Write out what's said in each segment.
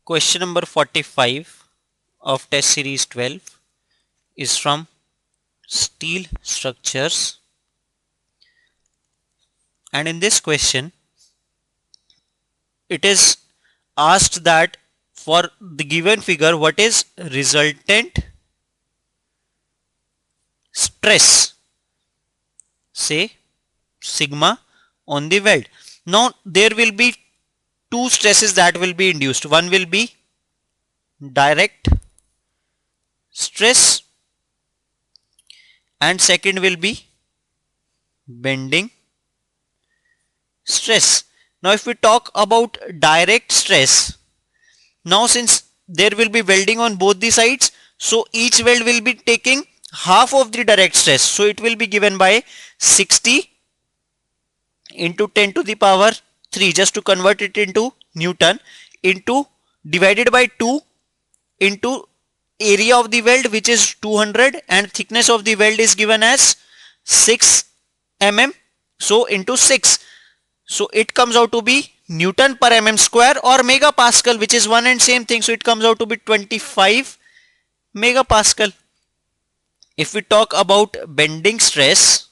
Question number 45 of test series 12 is from steel structures, and in this question it is asked that for the given figure what is resultant stress, say sigma, on the weld. Now there will be two stresses that will be induced. One will be direct stress and second will be bending stress. Now if we talk about direct stress, now since there will be welding on both the sides, so each weld will be taking half of the direct stress, so it will be given by 60 into 10 to the power 3, just to convert it into Newton, into divided by 2 into area of the weld, which is 200, and thickness of the weld is given as 6 mm, so into 6, so it comes out to be Newton per mm square or megapascal, which is one and same thing, so it comes out to be 25 megapascal. If we talk about bending stress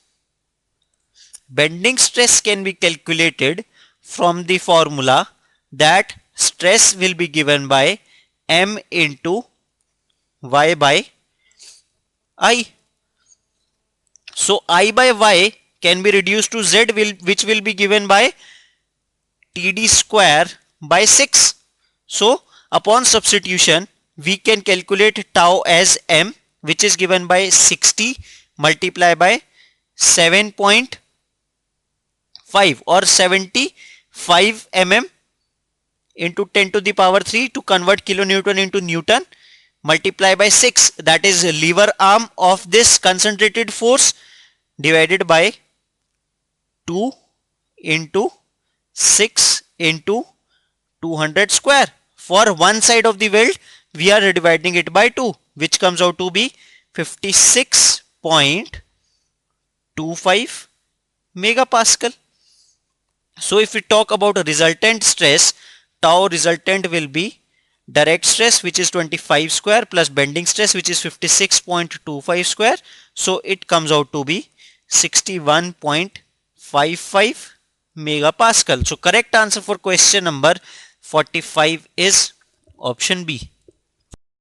can be calculated from the formula that stress will be given by m into y by I. So I by y can be reduced to z, which will be given by td square by 6. So upon substitution we can calculate tau as m, which is given by 60 multiplied by 7.5 or 75 mm into 10 to the power 3 to convert kilonewton into Newton, multiply by 6, that is lever arm of this concentrated force, divided by 2 into 6 into 200 square. For one side of the weld we are dividing it by 2, which comes out to be 56.25 megapascal. So if we talk about a resultant stress, tau resultant will be direct stress, which is 25 square, plus bending stress, which is 56.25 square, so it comes out to be 61.55 megapascal. So correct answer for question number 45 is option B.